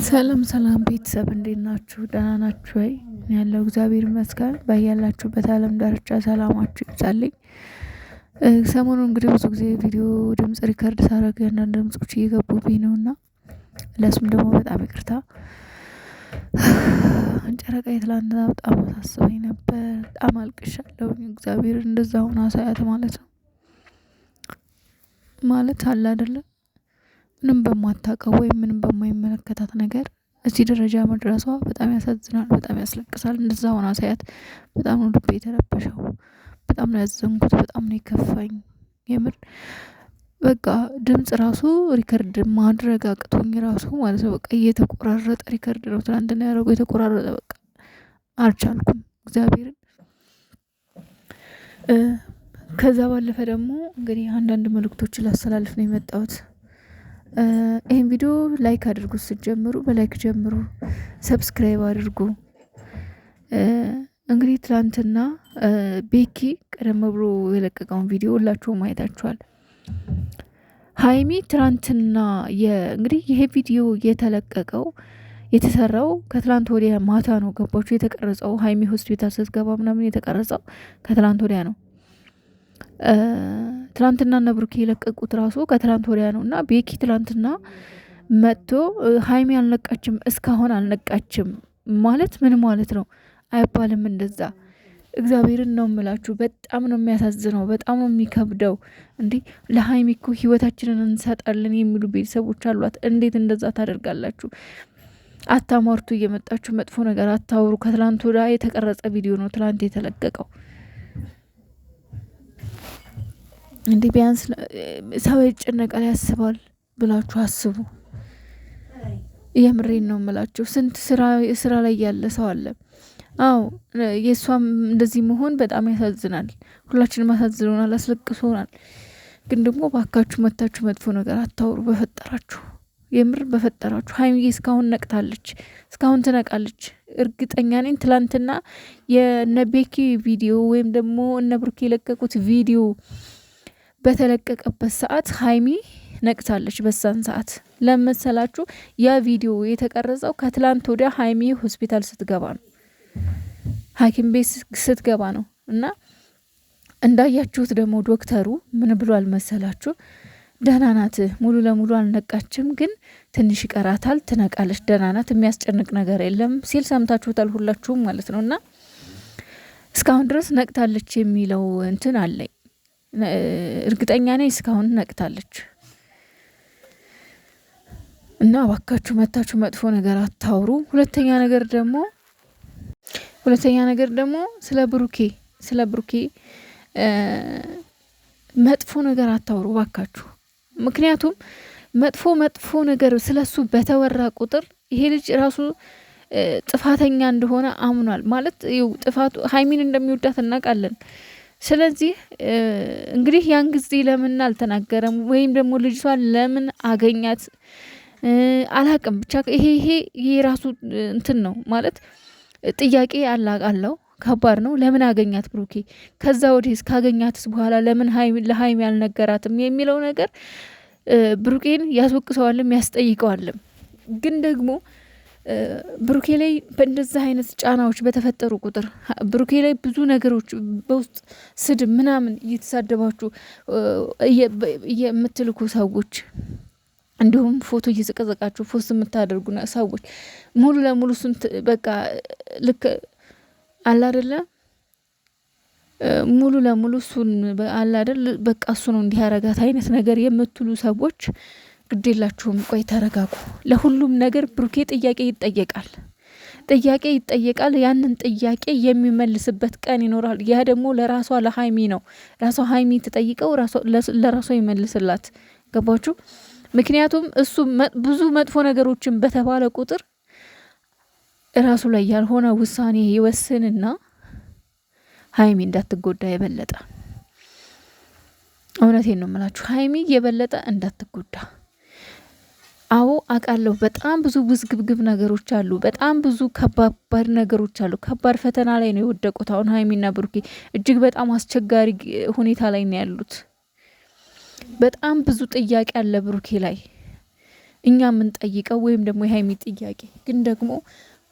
ሰላም ሰላም ቤተሰብ እንዴት ናችሁ? ደህና ናችሁ ወይ? እኔ ያለው እግዚአብሔር ይመስገን። በያላችሁበት ዓለም ዳርቻ ሰላማችሁ ይብዛልኝ። ሰሞኑን እንግዲህ ብዙ ጊዜ ቪዲዮ ድምጽ ሪከርድ ሳደርግ አንዳንድ ድምጾች እየገቡብኝ ነው እና ለሱም ደግሞ በጣም ይቅርታ። ጨረቃዬ ትላንትና በጣም አሳስበኝ ነበር። በጣም አልቅሻለሁ። እግዚአብሔር እንደዛ ሆና ሳያት ማለት ነው ማለት አለ አይደለ ምንም በማታውቀው ወይም ምንም በማይመለከታት ነገር እዚህ ደረጃ መድረሷ በጣም ያሳዝናል፣ በጣም ያስለቅሳል። እንደዛ ሆና ሳያት በጣም ነው ልቤ የተረበሸው። በጣም ነው ያዘንኩት፣ በጣም ነው የከፋኝ። የምር በቃ ድምጽ ራሱ ሪከርድ ማድረግ አቅቶኝ ራሱ ማለት ነው በቃ እየተቆራረጠ ሪከርድ ነው ትናንትና ያደረገው የተቆራረጠ በቃ አልቻልኩም እግዚአብሔርን። ከዛ ባለፈ ደግሞ እንግዲህ አንዳንድ መልእክቶችን ላስተላልፍ ነው የመጣሁት። ይሄን ቪዲዮ ላይክ አድርጉ፣ ስትጀምሩ በላይክ ጀምሩ፣ ሰብስክራይብ አድርጉ። እንግዲህ ትላንትና ቤኪ ቀደም ብሎ የለቀቀውን ቪዲዮ ሁላችሁም አይታችኋል። ሀይሚ ትላንትና እንግዲህ ይሄ ቪዲዮ የተሰራው ከትላንት ወዲያ ማታ ነው። ገባችሁ? የተቀረጸው ሀይሚ ሆስፒታል ስትገባ ምናምን የተቀረጸው ከትላንት ወዲያ ነው። ትላንትና እና ብሩኬ የለቀቁት ራሱ ከትላንት ወዲያ ነው እና ቤኪ ትላንትና መጥቶ ሀይሚ አልነቃችም፣ እስካሁን አልነቃችም ማለት ምን ማለት ነው? አይባልም እንደዛ። እግዚአብሔርን ነው የምላችሁ። በጣም ነው የሚያሳዝነው፣ በጣም ነው የሚከብደው። እንዴ ለሀይሚ እኮ ህይወታችንን እንሰጣለን የሚሉ ቤተሰቦች አሏት። እንዴት እንደዛ ታደርጋላችሁ? አታሟርቱ፣ እየመጣችሁ መጥፎ ነገር አታውሩ። ከትላንት ወዲያ የተቀረጸ ቪዲዮ ነው ትላንት የተለቀቀው። እንዲህ ቢያንስ ሰው ይጨነቃል ያስባል ብላችሁ አስቡ። የምሬን ነው የምላችሁ። ስንት ስራ ላይ ያለ ሰው አለ። አዎ የእሷም እንደዚህ መሆን በጣም ያሳዝናል። ሁላችንም አሳዝኖናል፣ አስለቅሶናል። ግን ደግሞ ባካችሁ መታችሁ መጥፎ ነገር አታውሩ በፈጠራችሁ። የምር በፈጠራችሁ። ሀይሚዬ እስካሁን ነቅታለች፣ እስካሁን ትነቃለች። እርግጠኛ ነኝ ትላንትና የነቤኪ ቪዲዮ ወይም ደግሞ እነ ብሩኬ የለቀቁት ቪዲዮ በተለቀቀበት ሰዓት ሀይሚ ነቅታለች። በዛን ሰዓት ለመሰላችሁ ያ ቪዲዮ የተቀረጸው ከትላንት ወዲያ ሀይሚ ሆስፒታል ስትገባ ነው፣ ሐኪም ቤት ስትገባ ነው። እና እንዳያችሁት ደግሞ ዶክተሩ ምን ብሏል መሰላችሁ? ደህና ናት፣ ሙሉ ለሙሉ አልነቃችም፣ ግን ትንሽ ይቀራታል፣ ትነቃለች፣ ደህና ናት፣ የሚያስጨንቅ ነገር የለም ሲል ሰምታችሁታል ሁላችሁም ማለት ነው። እና እስካሁን ድረስ ነቅታለች የሚለው እንትን አለኝ። እርግጠኛ ነኝ እስካሁን ነቅታለች። እና እባካችሁ መታችሁ መጥፎ ነገር አታውሩ። ሁለተኛ ነገር ደግሞ ስለ ብሩኬ መጥፎ ነገር አታውሩ እባካችሁ። ምክንያቱም መጥፎ ነገር ስለሱ በተወራ ቁጥር ይሄ ልጅ ራሱ ጥፋተኛ እንደሆነ አምኗል ማለት ጥፋቱ ሀይሚን እንደሚወዳት እናውቃለን። ስለዚህ እንግዲህ ያን ጊዜ ለምን አልተናገረም ወይም ደግሞ ልጅቷን ለምን አገኛት አላቅም። ብቻ ይሄ የራሱ እንትን ነው ማለት ጥያቄ አለው። ከባድ ነው። ለምን አገኛት ብሩኬ? ከዛ ወዲህ ካገኛትስ በኋላ ለምን ለሀይሚ አልነገራትም የሚለው ነገር ብሩኬን ያስወቅሰዋልም ያስጠይቀዋልም። ግን ደግሞ ብሩኬ ላይ በእንደዚህ አይነት ጫናዎች በተፈጠሩ ቁጥር ብሩኬ ላይ ብዙ ነገሮች በውስጥ ስድብ ምናምን እየተሳደባችሁ የምትልኩ ሰዎች እንዲሁም ፎቶ እየዘቀዘቃችሁ ፖስት የምታደርጉ ሰዎች ሙሉ ለሙሉ እሱን በቃ ልክ አለ አይደለ ሙሉ ለሙሉ እሱን አለ አይደል በቃ እሱ ነው እንዲህ ያረጋት አይነት ነገር የምትሉ ሰዎች ግዴላችሁም፣ ቆይ ተረጋጉ። ለሁሉም ነገር ብሩኬ ጥያቄ ይጠየቃል። ያንን ጥያቄ የሚመልስበት ቀን ይኖራል። ያ ደግሞ ለራሷ ለሀይሚ ነው። ራሷ ሀይሚ ትጠይቀው፣ ለራሷ ይመልስላት። ገባችሁ? ምክንያቱም እሱ ብዙ መጥፎ ነገሮችን በተባለ ቁጥር ራሱ ላይ ያልሆነ ውሳኔ ይወስንና ሀይሚ እንዳትጎዳ የበለጠ እውነቴን ነው የምላችሁ፣ ሀይሚ የበለጠ እንዳትጎዳ። አዎ አውቃለሁ፣ በጣም ብዙ ውዝግብግብ ነገሮች አሉ፣ በጣም ብዙ ከባድ ነገሮች አሉ። ከባድ ፈተና ላይ ነው የወደቁት። አሁን ሀይሚና ብሩኬ እጅግ በጣም አስቸጋሪ ሁኔታ ላይ ነው ያሉት። በጣም ብዙ ጥያቄ አለ ብሩኬ ላይ። እኛ የምንጠይቀው ወይም ደግሞ የሀይሚ ጥያቄ ግን ደግሞ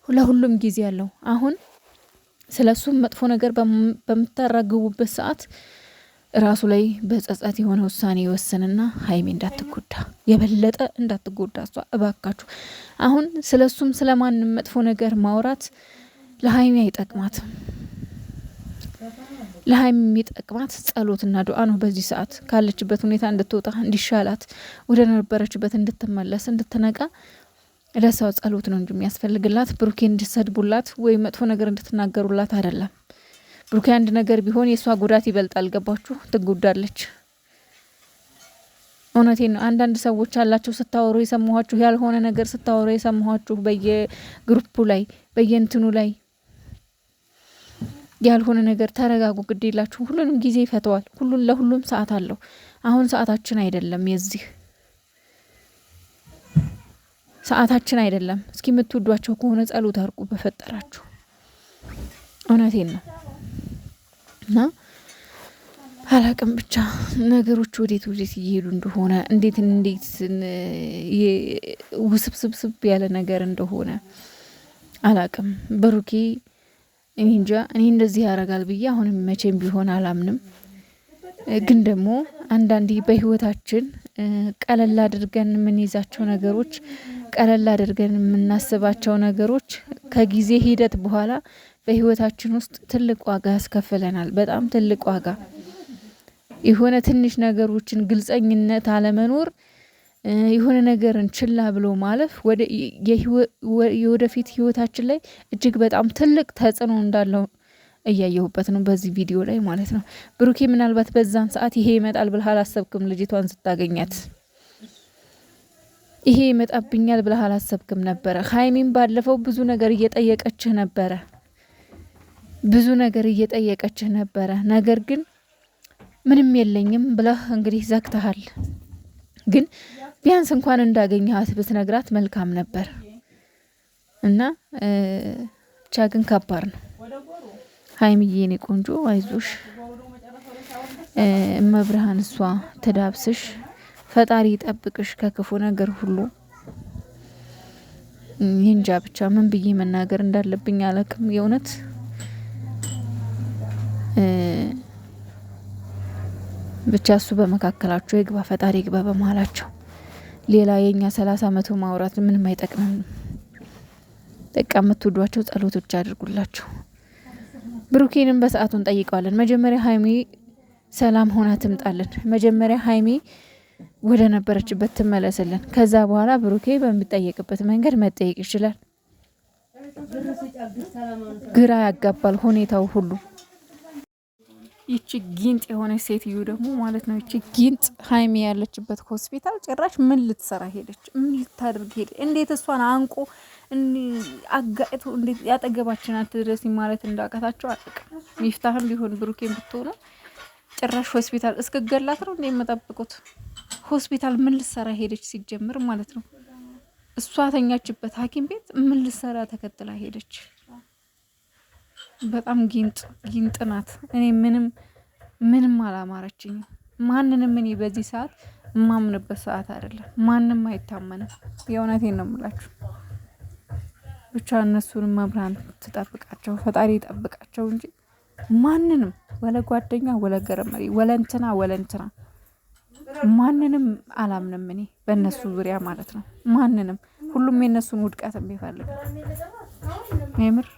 ለሁሉም ጊዜ ያለው አሁን ስለሱም መጥፎ ነገር በምታራግቡበት ሰዓት ራሱ ላይ በጸጸት የሆነ ውሳኔ ይወስንና ሀይሚ እንዳትጎዳ የበለጠ እንዳትጎዳ እሷ እባካችሁ አሁን ስለሱም ስለማንም መጥፎ ነገር ማውራት ለሀይሚ አይጠቅማትም። ለሀይሚ የሚጠቅማት ጸሎትና ዱዓ ነው። በዚህ ሰዓት ካለችበት ሁኔታ እንድትወጣ እንዲሻላት ወደ ነበረችበት እንድትመለስ እንድትነቃ ለሰው ጸሎት ነው እንጂ የሚያስፈልግላት ብሩኬ እንድትሰድቡላት ወይ መጥፎ ነገር እንድትናገሩላት አይደለም። ብሩኬ አንድ ነገር ቢሆን የሷ ጉዳት ይበልጣል። ገባችሁ? ትጎዳለች። እውነቴን ነው። አንዳንድ ሰዎች አላችሁ ስታወሩ የሰማኋችሁ ያልሆነ ነገር ስታወሩ የሰማኋችሁ በየግሩፑ ላይ በየእንትኑ ላይ ያልሆነ ነገር ተረጋጉ። ግድ የላችሁ። ሁሉንም ጊዜ ይፈተዋል። ለሁሉም ሰዓት አለው። አሁን ሰዓታችን አይደለም። የዚህ ሰዓታችን አይደለም። እስኪ የምትወዷቸው ከሆነ ጸሎት አርቁ በፈጠራችሁ። እውነቴን ነው። እና አላቅም ብቻ ነገሮች ወዴት እየሄዱ እንደሆነ እንዴት ውስብስብ ያለ ነገር እንደሆነ አላቅም። ብሩኬ እኔ እንጃ እኔ እንደዚህ ያደርጋል ብዬ አሁንም መቼም ቢሆን አላምንም። ግን ደግሞ አንዳንዴ በህይወታችን ቀለል አድርገን የምንይዛቸው ነገሮች ቀለል አድርገን የምናስባቸው ነገሮች ከጊዜ ሂደት በኋላ በህይወታችን ውስጥ ትልቅ ዋጋ ያስከፍለናል። በጣም ትልቅ ዋጋ። የሆነ ትንሽ ነገሮችን ግልጸኝነት አለመኖር የሆነ ነገርን ችላ ብሎ ማለፍ የወደፊት ህይወታችን ላይ እጅግ በጣም ትልቅ ተጽዕኖ እንዳለው እያየሁበት ነው በዚህ ቪዲዮ ላይ ማለት ነው። ብሩኬ ምናልባት በዛን ሰዓት ይሄ ይመጣል ብለህ አላሰብክም። ልጅቷን ስታገኛት ይሄ ይመጣብኛል ብለህ አላሰብክም ነበረ። ሀይሚን ባለፈው ብዙ ነገር እየጠየቀችህ ነበረ። ነገር ግን ምንም የለኝም ብለህ እንግዲህ ዘግተሃል። ግን ቢያንስ እንኳን እንዳገኘሃት ብትነግራት መልካም ነበር እና ብቻ ግን ከባድ ነው። ሀይሚዬ የኔ ቆንጆ አይዞሽ፣ እመብርሃን እሷ ትዳብስሽ፣ ፈጣሪ ይጠብቅሽ ከክፉ ነገር ሁሉ። ይንጃ ብቻ ምን ብዬ መናገር እንዳለብኝ አላውቅም። የእውነት ብቻ እሱ በመካከላቸው ይግባ፣ ፈጣሪ ይግባ በመሀላቸው። ሌላ የኛ 30 ዓመቱ ማውራት ምንም አይጠቅምም። በቃ የምትወዷቸው ጸሎቶች አድርጉላቸው። ብሩኬንም በሰዓቱ እንጠይቀዋለን። መጀመሪያ ሀይሚ ሰላም ሆና ትምጣልን። መጀመሪያ ሀይሚ ወደ ነበረችበት ትመለስልን። ከዛ በኋላ ብሩኬ በሚጠየቅበት መንገድ መጠየቅ ይችላል። ግራ ያጋባል ሁኔታው ሁሉ። ይቺ ጊንጥ የሆነች ሴትዮ ደግሞ ማለት ነው። ይቺ ጊንጥ ሀይሚ ያለችበት ሆስፒታል ጭራሽ ምን ልትሰራ ሄደች? ምን ልታደርግ ሄደች? እንዴት እሷን አንቆ አጋይቶ እንዴት ያጠገባችን አትድረስ ማለት እንዳቃታቸው አጥቅም። ሚፍታህም ቢሆን ብሩኬን ብትሆኑ ጭራሽ ሆስፒታል እስከገላት ነው እንዴ የምጠብቁት? ሆስፒታል ምን ልትሰራ ሄደች? ሲጀምር ማለት ነው እሷ ተኛችበት ሐኪም ቤት ምን ልትሰራ ተከትላ ሄደች? በጣም ጊንጥ ናት። እኔ ምንም አላማረችኝም። ማንንም እኔ በዚህ ሰዓት የማምንበት ሰዓት አይደለም። ማንም አይታመንም። የእውነቴን ነው የምላችሁ። ብቻ እነሱንም መብራን ትጠብቃቸው፣ ፈጣሪ ይጠብቃቸው እንጂ ማንንም ወለ ጓደኛ ወለ ገረመሪ ወለንትና ማንንም አላምንም እኔ በእነሱ ዙሪያ ማለት ነው። ማንንም ሁሉም የነሱን ውድቀት የሚፈልግ የምር